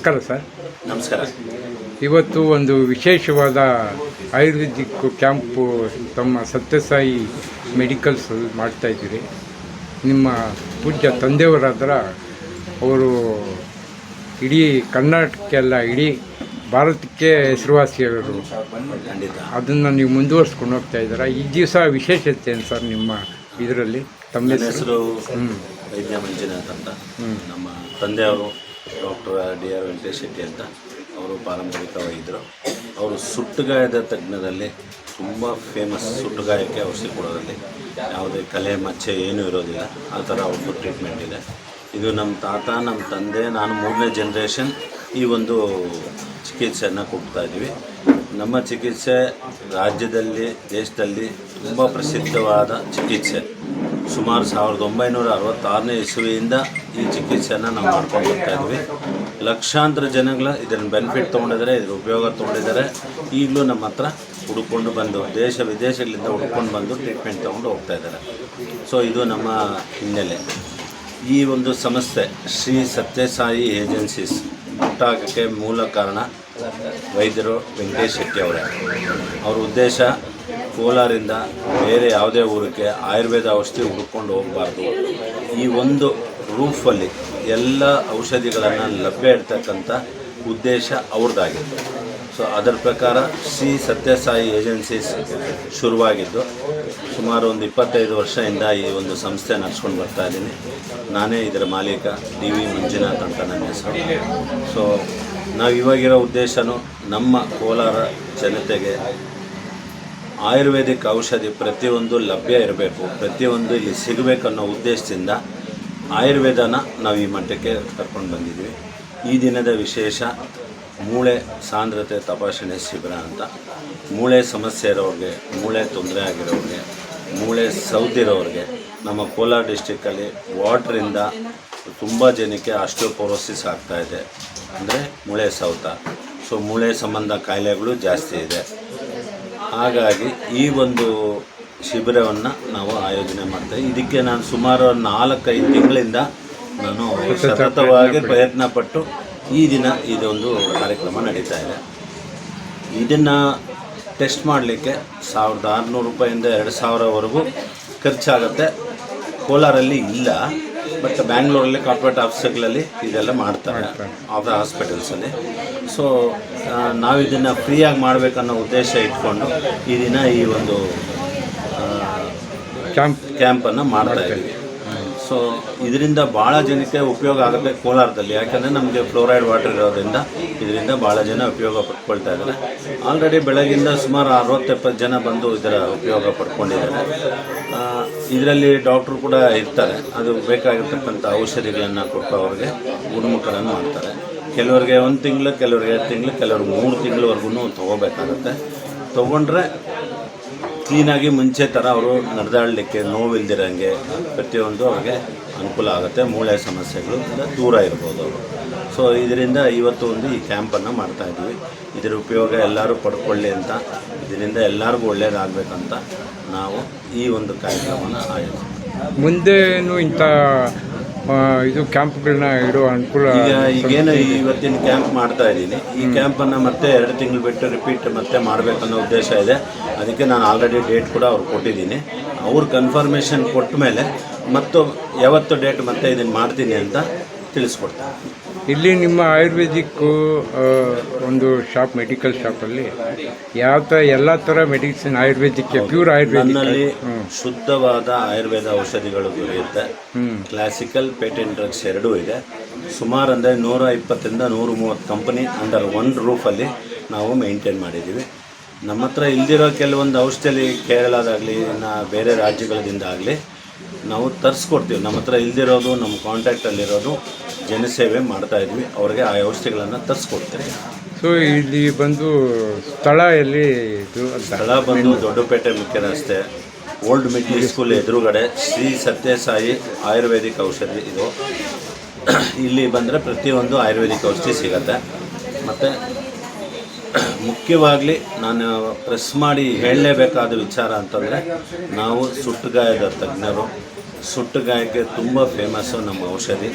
ನಮಸ್ಕಾರ ಸರ್. ನಮಸ್ಕಾರ. ಇವತ್ತು ಒಂದು ವಿಶೇಷವಾದ ಆಯುರ್ವೇದಿಕ್ ಕ್ಯಾಂಪು ತಮ್ಮ ಸತ್ಯಸಾಯಿ ಮೆಡಿಕಲ್ಸ್ ಮಾಡ್ತಾಯಿದ್ದೀರಿ. ನಿಮ್ಮ ಪೂಜ್ಯ ತಂದೆಯವರಾದ್ರೆ ಅವರು ಇಡೀ ಕರ್ನಾಟಕಕ್ಕೆಲ್ಲ ಇಡೀ ಭಾರತಕ್ಕೆ ಹೆಸರುವಾಸಿಯವರು. ಅದನ್ನು ನೀವು ಮುಂದುವರ್ಸ್ಕೊಂಡು ಹೋಗ್ತಾ ಇದ್ದೀರಾ. ಈ ದಿವಸ ವಿಶೇಷತೆ ಏನು ಸರ್ ನಿಮ್ಮ ಇದರಲ್ಲಿ? ತಮ್ಮ ಹೆಸರು ವೈದ್ಯ ಮಂಜುನಾಥ್ ಅಂತ. ನಮ್ಮ ತಂದೆಯವರು ಡಾಕ್ಟರ್ ಡಿ.ಆರ್. ವೆಂಕಟೇಶ್ ಶೆಟ್ಟಿ ಅಂತ. ಅವರು ಪಾರಂಪರಿಕ ವೈದ್ಯರು. ಅವರು ಸುಟ್ಟುಗಾಯದ ತಜ್ಞರಲ್ಲಿ ತುಂಬ ಫೇಮಸ್. ಸುಟ್ಟುಗಾಯಕ್ಕೆ ಔಷಧಿ ಕೊಡೋದ್ರಲ್ಲಿ ಯಾವುದೇ ಕಲೆ ಮಚ್ಚೆ ಏನೂ ಇರೋದಿಲ್ಲ. ಆ ಥರ ಅವ್ರದ್ದು ಟ್ರೀಟ್ಮೆಂಟ್ ಇದೆ. ಇದು ನಮ್ಮ ತಾತ, ನಮ್ಮ ತಂದೆ, ನಾನು 3ನೇ ಜನ್ರೇಷನ್ ಈ ಒಂದು ಚಿಕಿತ್ಸೆಯನ್ನು ಕೊಡ್ತಾ ಇದ್ದೀವಿ. ನಮ್ಮ ಚಿಕಿತ್ಸೆ ರಾಜ್ಯದಲ್ಲಿ, ದೇಶದಲ್ಲಿ ತುಂಬ ಪ್ರಸಿದ್ಧವಾದ ಚಿಕಿತ್ಸೆ. ಸುಮಾರು 1966ನೇ ಇಸವಿಯಿಂದ ಈ ಚಿಕಿತ್ಸೆಯನ್ನು ನಾವು ಮಾಡ್ಕೊಂಡು ಬರ್ತಾ ಇದ್ವಿ. ಲಕ್ಷಾಂತರ ಜನಗಳು ಇದನ್ನು ಬೆನಿಫಿಟ್ ತೊಗೊಂಡಿದ್ದಾರೆ, ಇದ್ರ ಉಪಯೋಗ ತೊಗೊಂಡಿದ್ದಾರೆ. ಈಗಲೂ ನಮ್ಮ ಹತ್ರ ಹುಡ್ಕೊಂಡು ಬಂದು ದೇಶ ವಿದೇಶಗಳಿಂದ ಹುಡ್ಕೊಂಡು ಬಂದು ಟ್ರೀಟ್ಮೆಂಟ್ ತೊಗೊಂಡು ಹೋಗ್ತಾ ಇದ್ದಾರೆ. ಸೊ ಇದು ನಮ್ಮ ಹಿನ್ನೆಲೆ. ಈ ಒಂದು ಸಂಸ್ಥೆ ಶ್ರೀ ಸತ್ಯಸಾಯಿ ಏಜೆನ್ಸೀಸ್ ಹುಟ್ಟಾಕಕ್ಕೆ ಮೂಲ ಕಾರಣ ವೈದ್ಯರು ವೆಂಕಟೇಶ್ ಶೆಟ್ಟಿ ಅವರೇ. ಅವ್ರ ಉದ್ದೇಶ ಕೋಲಾರಿಂದ ಬೇರೆ ಯಾವುದೇ ಊರಿಗೆ ಆಯುರ್ವೇದ ಔಷಧಿ ಹುಡ್ಕೊಂಡು ಹೋಗಬಾರ್ದು. ಈ ಒಂದು ರೂಫಲ್ಲಿ ಎಲ್ಲ ಔಷಧಿಗಳನ್ನು ಲಭ್ಯ ಇರ್ತಕ್ಕಂಥ ಉದ್ದೇಶ ಅವ್ರದ್ದಾಗಿತ್ತು. ಸೊ ಅದರ ಪ್ರಕಾರ ಶ್ರೀ ಸತ್ಯಸಾಯಿ ಏಜೆನ್ಸೀಸ್ ಶುರುವಾಗಿದ್ದು ಸುಮಾರು ಒಂದು 25 ವರ್ಷದಿಂದ ಈ ಒಂದು ಸಂಸ್ಥೆ ನಡೆಸ್ಕೊಂಡು ಬರ್ತಾ ಇದ್ದೀನಿ. ನಾನೇ ಇದರ ಮಾಲೀಕ, ಡಿ.ವಿ. ಮಂಜುನಾಥ್ ಅಂತ ನನ್ನ ಹೆಸರು. ಸೊ ನಾವು ಇವಾಗಿರೋ ಉದ್ದೇಶನೂ ನಮ್ಮ ಕೋಲಾರ ಜನತೆಗೆ ಆಯುರ್ವೇದಿಕ್ ಔಷಧಿ ಪ್ರತಿಯೊಂದು ಲಭ್ಯ ಇರಬೇಕು, ಪ್ರತಿಯೊಂದು ಇಲ್ಲಿ ಸಿಗಬೇಕನ್ನೋ ಉದ್ದೇಶದಿಂದ ಆಯುರ್ವೇದನ ನಾವು ಈ ಮಟ್ಟಕ್ಕೆ ಕರ್ಕೊಂಡು ಬಂದಿದ್ವಿ. ಈ ದಿನದ ವಿಶೇಷ ಮೂಳೆ ಸಾಂದ್ರತೆ ತಪಾಸಣೆ ಶಿಬಿರ ಅಂತ. ಮೂಳೆ ಸಮಸ್ಯೆ ಇರೋರಿಗೆ, ಮೂಳೆ ತೊಂದರೆ ಆಗಿರೋರಿಗೆ, ಮೂಳೆ ಸೌದಿರೋರಿಗೆ ನಮ್ಮ ಕೋಲಾರ ಡಿಸ್ಟಿಕ್ಕಲ್ಲಿ ವಾಟ್ರಿಂದ ತುಂಬ ಜನಕ್ಕೆ ಆಸ್ಟಿಯೋಪೊರೋಸಿಸ್ ಆಗ್ತಾಯಿದೆ. ಅಂದರೆ ಮೂಳೆ ಸೌತ. ಸೊ ಮೂಳೆ ಸಂಬಂಧ ಕಾಯಿಲೆಗಳು ಜಾಸ್ತಿ ಇದೆ. ಹಾಗಾಗಿ ಈ ಒಂದು ಶಿಬಿರವನ್ನು ನಾವು ಆಯೋಜನೆ ಮಾಡ್ತೇವೆ. ಇದಕ್ಕೆ ನಾನು ಸುಮಾರು 4-5 ತಿಂಗಳಿಂದ ನಾನು ಸತತವಾಗಿ ಪ್ರಯತ್ನಪಟ್ಟು ಈ ದಿನ ಇದೊಂದು ಕಾರ್ಯಕ್ರಮ ನಡೀತಾ ಇದೆ. ಇದನ್ನು ಟೆಸ್ಟ್ ಮಾಡಲಿಕ್ಕೆ 1600 ರೂಪಾಯಿಂದ 2000ವರೆಗೂ ಖರ್ಚಾಗುತ್ತೆ. ಕೋಲಾರಲ್ಲಿ ಇಲ್ಲ, ಬಟ್ ಬ್ಯಾಂಗ್ಳೂರಲ್ಲಿ ಕಾರ್ಪೊರೇಟ್ ಆಫೀಸ್ಗಳಲ್ಲಿ ಇದೆಲ್ಲ ಮಾಡ್ತಾರೆ, ಹಾಸ್ಪಿಟಲ್ಸಲ್ಲಿ. ಸೊ ನಾವು ಇದನ್ನು ಫ್ರೀಯಾಗಿ ಮಾಡಬೇಕನ್ನೋ ಉದ್ದೇಶ ಇಟ್ಕೊಂಡು ಈ ದಿನ ಈ ಒಂದು ಕ್ಯಾಂಪನ್ನು ಮಾಡ್ತಾಯಿದ್ದೀವಿ. ಸೊ ಇದರಿಂದ ಭಾಳ ಜನಕ್ಕೆ ಉಪಯೋಗ ಆಗುತ್ತೆ ಕೋಲಾರದಲ್ಲಿ. ಯಾಕಂದರೆ ನಮಗೆ ಫ್ಲೋರೈಡ್ ವಾಟರ್ ಇರೋದ್ರಿಂದ ಇದರಿಂದ ಭಾಳ ಜನ ಉಪಯೋಗ ಪಡ್ಕೊಳ್ತಾ ಇದ್ದಾರೆ. ಆಲ್ರೆಡಿ ಬೆಳಗಿಂದ ಸುಮಾರು 60-70 ಜನ ಬಂದು ಇದರ ಉಪಯೋಗ ಪಡ್ಕೊಂಡಿದ್ದಾರೆ. ಇದರಲ್ಲಿ ಡಾಕ್ಟ್ರು ಕೂಡ ಇರ್ತಾರೆ. ಅದು ಬೇಕಾಗಿರ್ತಕ್ಕಂಥ ಔಷಧಿಗಳನ್ನು ಕೊಟ್ಟು ಅವ್ರಿಗೆ ಗುಣಮುಖರನ್ನು ಮಾಡ್ತಾರೆ. ಕೆಲವರಿಗೆ 1 ತಿಂಗಳು, ಕೆಲವರಿಗೆ 2 ತಿಂಗಳು, ಕೆಲವ್ರಿಗೆ 3 ತಿಂಗಳವರೆಗೂ ತೊಗೋಬೇಕಾಗತ್ತೆ. ತೊಗೊಂಡ್ರೆ ಕ್ಲೀನಾಗಿ ಮುಂಚೆ ಥರ ಅವರು ನಡೆದಾಡಲಿಕ್ಕೆ, ನೋವಿಲ್ದಿರಂಗೆ ಪ್ರತಿಯೊಂದು ಅವ್ರಿಗೆ ಅನುಕೂಲ ಆಗುತ್ತೆ. ಮೂಳೆ ಸಮಸ್ಯೆಗಳು ದೂರ ಇರ್ಬೋದು ಅವರು. ಸೊ ಇದರಿಂದ ಇವತ್ತು ಈ ಕ್ಯಾಂಪನ್ನು ಮಾಡ್ತಾಯಿದ್ವಿ. ಇದರ ಉಪಯೋಗ ಎಲ್ಲರೂ ಪಡ್ಕೊಳ್ಳಿ ಅಂತ, ಇದರಿಂದ ಎಲ್ಲರಿಗೂ ಒಳ್ಳೆಯದಾಗಬೇಕಂತ ನಾವು ಈ ಒಂದು ಕಾರ್ಯಕ್ರಮನ ಆಯೋಜನೆ. ಮುಂದೇನು ಇಂಥ ಇದು ಕ್ಯಾಂಪ್ಗಳನ್ನ ಇಡೋ ಅನುಕೂಲ? ಈಗೇನು ಇವತ್ತಿನ ಕ್ಯಾಂಪ್ ಮಾಡ್ತಾ ಇದ್ದೀನಿ, ಈ ಕ್ಯಾಂಪನ್ನು ಮತ್ತೆ 2 ತಿಂಗಳು ಬಿಟ್ಟು ರಿಪೀಟ್ ಮತ್ತೆ ಮಾಡಬೇಕನ್ನೋ ಉದ್ದೇಶ ಇದೆ. ಅದಕ್ಕೆ ನಾನು ಆಲ್ರೆಡಿ ಡೇಟ್ ಕೂಡ ಅವ್ರು ಕೊಟ್ಟಿದ್ದೀನಿ. ಅವ್ರು ಕನ್ಫರ್ಮೇಷನ್ ಕೊಟ್ಟ ಮೇಲೆ ಮತ್ತು ಯಾವತ್ತು ಡೇಟ್ ಮತ್ತೆ ಇದನ್ನು ಮಾಡ್ತೀನಿ ಅಂತ ತಿಳಿಸ್ಕೊಡ್ತಾರೆ. ಇಲ್ಲಿ ನಿಮ್ಮ ಆಯುರ್ವೇದಿಕ್ಕು ಒಂದು ಶಾಪ್, ಮೆಡಿಕಲ್ ಶಾಪಲ್ಲಿ ಎಲ್ಲ ಥರ ಮೆಡಿಸಿನ್ ಆಯುರ್ವೇದಿಕ್, ಪ್ಯೂರ್ ಆಯುರ್ವೇದಿಕ್, ನನ್ನಲ್ಲಿ ಶುದ್ಧವಾದ ಆಯುರ್ವೇದ ಔಷಧಿಗಳು ದೊರೆಯುತ್ತೆ. ಕ್ಲಾಸಿಕಲ್, ಪೇಟೆಂಟ್ ಡ್ರಗ್ಸ್ ಎರಡೂ ಇದೆ. ಸುಮಾರು ಅಂದರೆ 120ರಿಂದ 130 ಕಂಪನಿ ಅಂಡರ್ ಒಂದು ರೂಫಲ್ಲಿ ನಾವು ಮೇಂಟೈನ್ ಮಾಡಿದ್ದೀವಿ. ನಮ್ಮ ಹತ್ರ ಇಲ್ದಿರೋ ಕೆಲವೊಂದು ಔಷಧಿ ಕೇರಳದಾಗಲಿ, ಬೇರೆ ರಾಜ್ಯಗಳಿಂದ ಆಗಲಿ ನಾವು ತರಿಸ್ಕೊಡ್ತೀವಿ. ನಮ್ಮ ಹತ್ರ ಇಲ್ದಿರೋದು, ನಮ್ಮ ಕಾಂಟ್ಯಾಕ್ಟಲ್ಲಿರೋದು ಜನಸೇವೆ ಮಾಡ್ತಾಯಿದ್ವಿ. ಅವ್ರಿಗೆ ಆ ಔಷಧಿಗಳನ್ನು ತರಿಸ್ಕೊಡ್ತೀವಿ. ಸೊ ಇಲ್ಲಿ ಬಂದು ಸ್ಥಳ ಎಲ್ಲಿ? ಸ್ಥಳ ಬಂದು ದೊಡ್ಡಪೇಟೆ ಮುಖ್ಯ ರಸ್ತೆ, ಓಲ್ಡ್ ಮಿಡ್ಲ್ ಸ್ಕೂಲ್ ಎದುರುಗಡೆ ಶ್ರೀ ಸತ್ಯಸಾಯಿ ಆಯುರ್ವೇದಿಕ್ ಔಷಧಿ ಇದು. ಇಲ್ಲಿ ಬಂದರೆ ಪ್ರತಿಯೊಂದು ಆಯುರ್ವೇದಿಕ್ ಔಷಧಿ ಸಿಗುತ್ತೆ. ಮತ್ತು ಮುಖ್ಯವಾಗಲಿ ನಾನು ಪ್ರೆಸ್ ಮಾಡಿ ಹೇಳಲೇಬೇಕಾದ ವಿಚಾರ ಅಂತಂದರೆ ನಾವು ಸುಟ್ಟಗಾಯದ ತಜ್ಞರು. ಸುಟ್ಟಗಾಯಕ್ಕೆ ತುಂಬ ಫೇಮಸ್ಸು ನಮ್ಮ ಔಷಧಿ.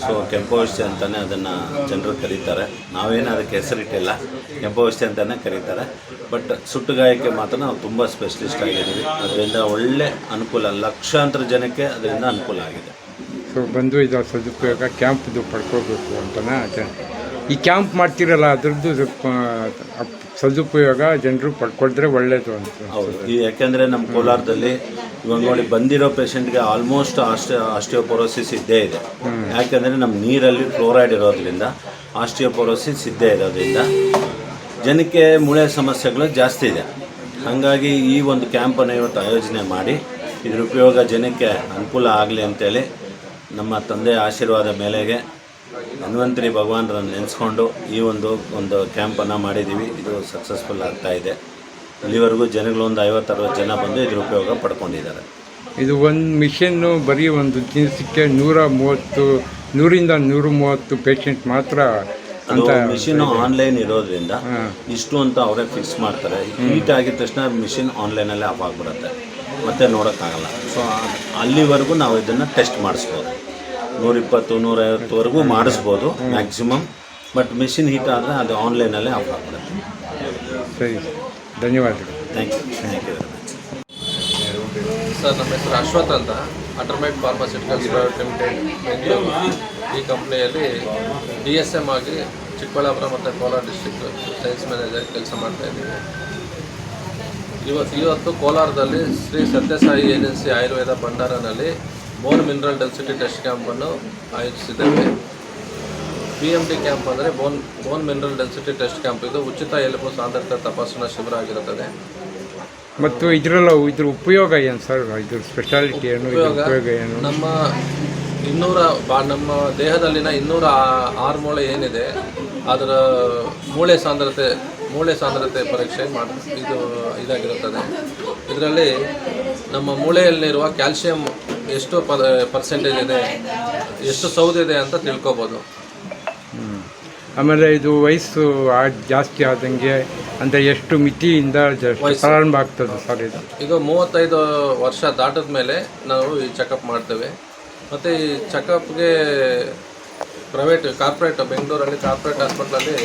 ಸೊ ಕೆಂಪೌಷಧಿ ಅಂತಲೇ ಅದನ್ನು ಜನರು ಕರೀತಾರೆ. ನಾವೇನು ಅದಕ್ಕೆ ಹೆಸರಿಟ್ಟಿಲ್ಲ, ಕೆಂಪೌಷಧಿ ಅಂತಲೇ ಕರೀತಾರೆ. ಬಟ್ ಸುಟ್ಟಗಾಯಕ್ಕೆ ಮಾತ್ರ ನಾವು ತುಂಬ ಸ್ಪೆಷಲಿಸ್ಟ್ ಆಗಿದ್ದೀವಿ. ಅದರಿಂದ ಒಳ್ಳೆ ಅನುಕೂಲ, ಲಕ್ಷಾಂತರ ಜನಕ್ಕೆ ಅದರಿಂದ ಅನುಕೂಲ ಆಗಿದೆ. ಸೊ ಬಂದು ಇದರ ಸದುಪಯೋಗ ಕ್ಯಾಂಪ್ದು ಪಡ್ಕೋಬೇಕು ಅಂತನಾ. ಈ ಕ್ಯಾಂಪ್ ಮಾಡ್ತಿರಲ್ಲ ಅದರದ್ದು ಸದುಪಯೋಗ ಜನರು ಪಡ್ಕೊಂಡ್ರೆ ಒಳ್ಳೆಯದು ಅಂತ. ಹೌದು, ಯಾಕೆಂದರೆ ನಮ್ಮ ಕೋಲಾರದಲ್ಲಿ ಇವಾಗ ನೋಡಿ ಬಂದಿರೋ ಪೇಷಂಟ್ಗೆ ಆಲ್ಮೋಸ್ಟ್ ಆಸ್ಟಿಯೋಪೊರೋಸಿಸ್ ಇದ್ದೇ ಇದೆ. ಯಾಕೆಂದರೆ ನಮ್ಮ ನೀರಲ್ಲಿ ಫ್ಲೋರೈಡ್ ಇರೋದ್ರಿಂದ ಆಸ್ಟಿಯೋಪೊರೋಸಿಸ್ ಇದ್ದೇ ಇರೋದ್ರಿಂದ ಜನಕ್ಕೆ ಮೂಳೆ ಸಮಸ್ಯೆಗಳು ಜಾಸ್ತಿ ಇದೆ. ಹಾಗಾಗಿ ಈ ಒಂದು ಕ್ಯಾಂಪನ್ನು ಇವತ್ತು ಆಯೋಜನೆ ಮಾಡಿ ಇದ್ರ ಉಪಯೋಗ ಜನಕ್ಕೆ ಅನುಕೂಲ ಆಗಲಿ ಅಂತೇಳಿ ನಮ್ಮ ತಂದೆಯ ಆಶೀರ್ವಾದ ಮೇಲೆಗೆ ಧನ್ವಂತರಿ ಭಗವಾನರನ್ನು ನೆನೆಸ್ಕೊಂಡು ಈ ಒಂದು ಕ್ಯಾಂಪನ್ನು ಮಾಡಿದ್ದೀವಿ. ಇದು ಸಕ್ಸಸ್ಫುಲ್ ಆಗ್ತಾಯಿದೆ. ಇಲ್ಲಿವರೆಗೂ ಜನಗಳು ಒಂದು 50-60 ಜನ ಬಂದು ಇದ್ರ ಉಪಯೋಗ ಪಡ್ಕೊಂಡಿದ್ದಾರೆ. ಇದು ಒಂದು ಮಿಷನ್ನು ಬರೀ ಒಂದು ದಿವಸಕ್ಕೆ 100ರಿಂದ 130 ಪೇಷಂಟ್ ಮಾತ್ರ ಅದು ಮಿಷಿನ್ ಆನ್ಲೈನ್ ಇರೋದ್ರಿಂದ ಇಷ್ಟು ಅಂತ ಅವರೇ ಫಿಕ್ಸ್ ಮಾಡ್ತಾರೆ. ಹೀಟ್ ಆಗಿದ ತಕ್ಷಣ ಮಿಷಿನ್ ಆನ್ಲೈನಲ್ಲೇ ಆಫ್ ಆಗಿಬಿಡುತ್ತೆ, ಮತ್ತೆ ನೋಡೋಕ್ಕಾಗಲ್ಲ. ಸೊ ಅಲ್ಲಿವರೆಗೂ ನಾವು ಇದನ್ನು ಟೆಸ್ಟ್ ಮಾಡಿಸ್ಬೋದು. 120-150ವರೆಗೂ ಮಾಡಿಸ್ಬೋದು ಮ್ಯಾಕ್ಸಿಮಮ್. ಬಟ್ ಮಿಷಿನ್ ಹೀಟ್ ಆದರೆ ಅದು ಆನ್ಲೈನಲ್ಲೇ ಆಫ್ ಆಗಿಬಿಡುತ್ತೆ. ಸರಿ, ಧನ್ಯವಾದಗಳು. Thank you very much. Sir, ನಮ್ಮ ಹೆಸರು ಅಶ್ವಥ್ ಅಂತ, ಅಟರ್ಮೈಟ್ ಫಾರ್ಮಾಸ್ಯೂಟಿಕಲ್ಸ್ ಪ್ರೈವೇಟ್ ಲಿಮಿಟೆಡ್ ಬೆಂಗಳೂರು. ಈ ಕಂಪ್ನಿಯಲ್ಲಿ DSM ಆಗಿ ಚಿಕ್ಕಬಳ್ಳಾಪುರ ಮತ್ತು ಕೋಲಾರ ಡಿಸ್ಟ್ರಿಕ್ಟ್ ಸೇಲ್ಸ್ ಮ್ಯಾನೇಜರ್ ಕೆಲಸ ಮಾಡ್ತಾಯಿದ್ದೀವಿ. ಇವತ್ತು ಕೋಲಾರದಲ್ಲಿ ಶ್ರೀ ಸತ್ಯಸಾಯಿ ಏಜೆನ್ಸಿ ಆಯುರ್ವೇದ ಭಂಡಾರನಲ್ಲಿ ಬೋನ್ ಮಿನರಲ್ ಡೆನ್ಸಿಟಿ ಟೆಸ್ಟ್ ಕ್ಯಾಂಪನ್ನು ಆಯೋಜಿಸಿದ್ದೇವೆ. BMT ಕ್ಯಾಂಪ್ ಅಂದರೆ bone mineral density test camp. ಇದು ಉಚಿತ ಎಲುಬು ಸಾಂದ್ರತೆ ತಪಾಸಣಾ ಶಿಬಿರ ಆಗಿರುತ್ತದೆ. ಮತ್ತು ಇದ್ರ ಉಪಯೋಗ ಏನು ಸರ್? ಇದ್ರ ಸ್ಪೆಷಾಲಿಟಿ ಏನು, ಉಪಯೋಗ ಏನು? ನಮ್ಮ ನಮ್ಮ ದೇಹದಲ್ಲಿನ 206 ಮೂಳೆ ಏನಿದೆ ಅದರ ಮೂಳೆ ಸಾಂದ್ರತೆ ಪರೀಕ್ಷೆ ಇದಾಗಿರುತ್ತದೆ. ಇದರಲ್ಲಿ ನಮ್ಮ ಮೂಳೆಯಲ್ಲಿರುವ ಕ್ಯಾಲ್ಸಿಯಂ ಎಷ್ಟು ಪರ್ಸೆಂಟೇಜ್ ಇದೆ, ಎಷ್ಟು ಸೌದಿದೆ ಅಂತ ತಿಳ್ಕೊಬೋದು. ಆಮೇಲೆ ಇದು ವಯಸ್ಸು ಜಾಸ್ತಿ ಆದಂಗೆ ಅಂದರೆ ಎಷ್ಟು ಮಿತಿಯಿಂದ ಪ್ರಾರಂಭ ಆಗ್ತದೆ ಸರ್? ಇದು 35 ವರ್ಷ ದಾಟಿದ ಮೇಲೆ ನಾವು ಈ ಚೆಕಪ್ ಮಾಡ್ತೇವೆ. ಮತ್ತು ಈ ಚೆಕಪ್ಗೆ ಕಾರ್ಪೊರೇಟ್ ಬೆಂಗಳೂರಲ್ಲಿ ಕಾರ್ಪೊರೇಟ್ ಹಾಸ್ಪಿಟ್ಲಲ್ಲಿ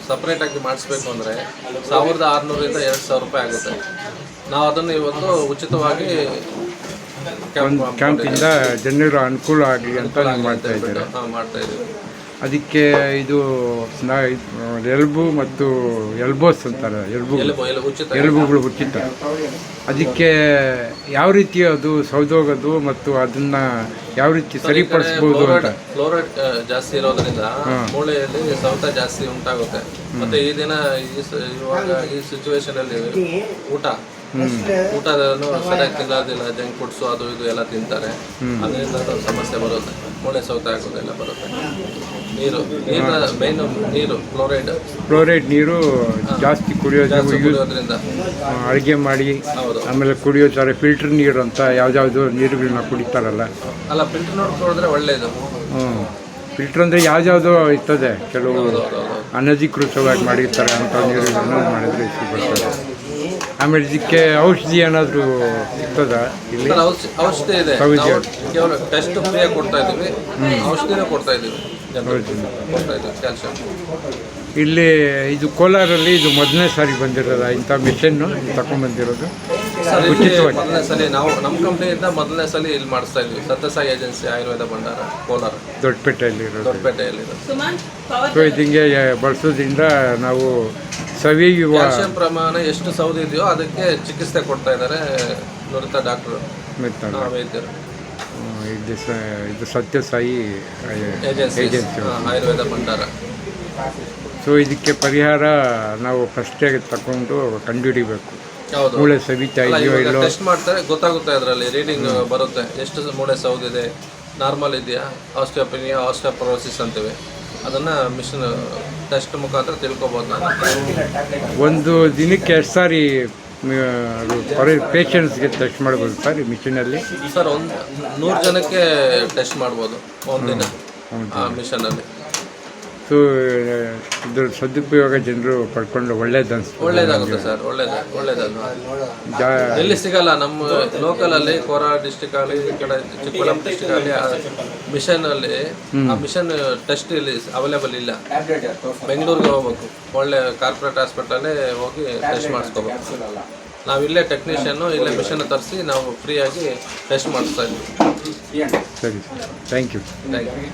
ಸಪ್ರೇಟಾಗಿ ಮಾಡಿಸ್ಬೇಕು ಅಂದರೆ 1600ರಿಂದ 2000 ರೂಪಾಯಿ ಆಗುತ್ತೆ. ನಾವು ಅದನ್ನು ಇವತ್ತು ಉಚಿತವಾಗಿ ಕ್ಯಾಂಪಿಂದ ಜನರು ಅನುಕೂಲ ಆಗಲಿ ಅಂತ ಮಾಡ್ತಾಯಿದ್ದೀವಿ. ಅದಕ್ಕೆ ಇದು ಎಲ್ಬು ಮತ್ತು ಎಲ್ಬೋಸ್ ಅಂತಾರೆ, ಎಲ್ಬುಗಳು ಉಚಿತ. ಅದಕ್ಕೆ ಯಾವ ರೀತಿ ಅದು ಸೌದೋಗೋದು ಮತ್ತು ಅದನ್ನು ಯಾವ ರೀತಿ ಸರಿಪಡಿಸ್ಬೋದು ಅಂತ? ಫ್ಲೋರೈಡ್ ಜಾಸ್ತಿ ಇರೋದ್ರಿಂದ ಮೂಳೆಯಲ್ಲಿ ಸೌತ ಜಾಸ್ತಿ ಉಂಟಾಗುತ್ತೆ. ಮತ್ತು ಈ ದಿನ ಇವಾಗ ಈ ಸಿಚುವೇಶನಲ್ಲಿ ಊಟವನ್ನು ಸರಿಯಾಗಿ ತಿನ್ನೋದಿಲ್ಲ, ಜಂಕ್ ಫುಡ್ಸು ಅದು ಇದು ಎಲ್ಲ ತಿಂತಾರೆ. ಅದರಿಂದ ಸಮಸ್ಯೆ ಬರುತ್ತೆ, ಮೂಳೆ ಸೌತ ಆಗೋದೆಲ್ಲ ಬರುತ್ತೆ. ನೀರು ಫ್ಲೋರೈಡ್ ನೀರು ಜಾಸ್ತಿ ಕುಡಿಯೋದ್ರಿಂದ ಅಡುಗೆ ಮಾಡಿ ಆಮೇಲೆ ಕುಡಿಯೋ ಥರ ಫಿಲ್ಟರ್ ನೀರು ಅಂತ ಯಾವ್ದಾವುದು ನೀರುಗಳನ್ನ ಕುಡಿತಾರಲ್ಲ, ಅಲ್ಲ ಫಿಲ್ಟರ್ ನೀರು ಕುಡಿದ್ರೆ ಒಳ್ಳೆಯದು. ಫಿಲ್ಟರ್ ಅಂದರೆ ಯಾವ್ದಾವುದೋ ಇರ್ತದೆ, ಕೆಲವು ಅನಧಿಕೃತವಾಗಿ ಮಾಡಿರ್ತಾರೆ ಅಂತ ನೀರುಗಳನ್ನ ಮಾಡಿದ್ರೆ ಬರ್ತದೆ. ಆಮೇಲೆ ಇದಕ್ಕೆ ಔಷಧಿ ಏನಾದರೂ ಇರ್ತದ? ಇಲ್ಲಿ ಔಷಧಿ ಇದೆ, ಕೇವಲ ಟೆಸ್ಟ್ ಫ್ರೀಯಾಗಿ ಕೊಡ್ತಾ ಇದ್ದೀವಿ, ಔಷಧಿನೇ ಕೊಡ್ತಾ ಇದ್ದೀವಿ. ಇಲ್ಲಿ ಇದು ಕೋಲಾರಲ್ಲಿ ಇದು ಮೊದಲನೇ ಸಾರಿ ಬಂದಿರೋದ ಇಂಥ ಮಿಷನ್ನು ತಗೊಂಡ್ಬಂದಿರೋದು? ಮೊದಲನೇ ಸಲ ನಾವು ನಮ್ಮ ಕಂಪ್ನಿಯಿಂದ ಮೊದಲನೇ ಸಲ ಇಲ್ಲಿ ಮಾಡಿಸ್ತಾ ಇದ್ವಿ. ಸತ್ಯಸಾಯಿ ಏಜೆನ್ಸಿ ಆಯುರ್ವೇದ ಭಂಡಾರ ಕೋಲಾರ ದೊಡ್ಡಪೇಟೆಯಲ್ಲಿರೋದು. ಸೊ ಇದಕ್ಕೆ ಬಳಸೋದ್ರಿಂದ ನಾವು ಸವಿಯುವ ಕ್ಯಾಲ್ಸಿಯಂ ಪ್ರಮಾಣ ಎಷ್ಟು ಸೌದಿ ಇದೆಯೋ ಅದಕ್ಕೆ ಚಿಕಿತ್ಸೆ ಕೊಡ್ತಾ ಇದ್ದಾರೆ ನುರಿತ ಡಾಕ್ಟರ್ ವೈದ್ಯರು. ಇದು ಸತ್ಯಸಾಯಿ ಏಜೆನ್ಸಿ ಆಯುರ್ವೇದ ಭಂಡಾರ. ಸೊ ಇದಕ್ಕೆ ಪರಿಹಾರ ನಾವು ಫಸ್ಟೇ ತಗೊಂಡು ಕಂಡುಹಿಡಿಬೇಕು. ಹೌದು, ಮೂಳೆ ಸವಿತಾ ಇದೆಯೋ ಇಲ್ಲೋ ಟೆಸ್ಟ್ ಮಾಡ್ತಾರೆ, ಗೊತ್ತಾಗುತ್ತೆ. ಅದರಲ್ಲಿ ರೀಡಿಂಗ್ ಬರುತ್ತೆ, ಎಷ್ಟು ಮೂಳೆ ಸೌದಿದೆ, ನಾರ್ಮಲ್ ಇದೆಯಾ, ಆಸ್ಟಿಯೋಪೆನಿಯಾ, ಆಸ್ಟಿಯೋಪೊರೋಸಿಸ್ ಅಂತೀವಿ. ಅದನ್ನು ಮಿಷನ್ ಟೆಸ್ಟ್ ಮುಖಾಂತರ ತಿಳ್ಕೊಬೋದು. ಒಂದು ದಿನಕ್ಕೆ ಎಷ್ಟು ಸಾರಿ ಪೇಷಂಟ್ಸ್ಗೆ ಟೆಸ್ಟ್ ಮಾಡ್ಬೋದು ಸರ್ ಈ ಮಿಷನಲ್ಲಿ? ಸರ್ 100 ಜನಕ್ಕೆ ಟೆಸ್ಟ್ ಮಾಡ್ಬೋದು ಒಂದಿನ ಆ ಮಿಷನಲ್ಲಿ. ಮತ್ತು ಇದ್ರ ಸದುಪಯೋಗ ಜನರು ಪಡ್ಕೊಂಡು ಒಳ್ಳೇದನ್ನಿಸ್ತು. ಒಳ್ಳೇದಾಗುತ್ತೆ ಸರ್, ಒಳ್ಳೇದಲ್ವಾ. ಎಲ್ಲಿ ಸಿಗಲ್ಲ ನಮ್ಮ ಲೋಕಲಲ್ಲಿ, ಕೋಲಾರ ಡಿಸ್ಟಿಕಲ್ಲಿ, ಈ ಕಡೆ ಚಿಕ್ಕಬಳ್ಳಾಪುರ ಡಿಸ್ಟಿಕಲ್ಲಿ ಮಿಷನಲ್ಲಿ ಆ ಮಿಷನ್ ಟೆಸ್ಟ್ ಇಲ್ಲಿ ಅವೈಲೇಬಲ್ ಇಲ್ಲ. ಬೆಂಗಳೂರಿಗೆ ಹೋಗ್ಬೇಕು, ಒಳ್ಳೆ ಕಾರ್ಪೊರೇಟ್ ಹಾಸ್ಪಿಟಲಲ್ಲೇ ಹೋಗಿ ಟೆಸ್ಟ್ ಮಾಡಿಸ್ಕೋಬೇಕು. ನಾವಿಲ್ಲೇ ಟೆಕ್ನಿಷಿಯನ್ನು ಇಲ್ಲೇ ಮಿಷನ್ ತರಿಸಿ ನಾವು ಫ್ರೀಯಾಗಿ ಟೆಸ್ಟ್ ಮಾಡಿಸ್ತಾ ಇದ್ವಿ. ಸರಿ, ಥ್ಯಾಂಕ್ ಯು. Thank you.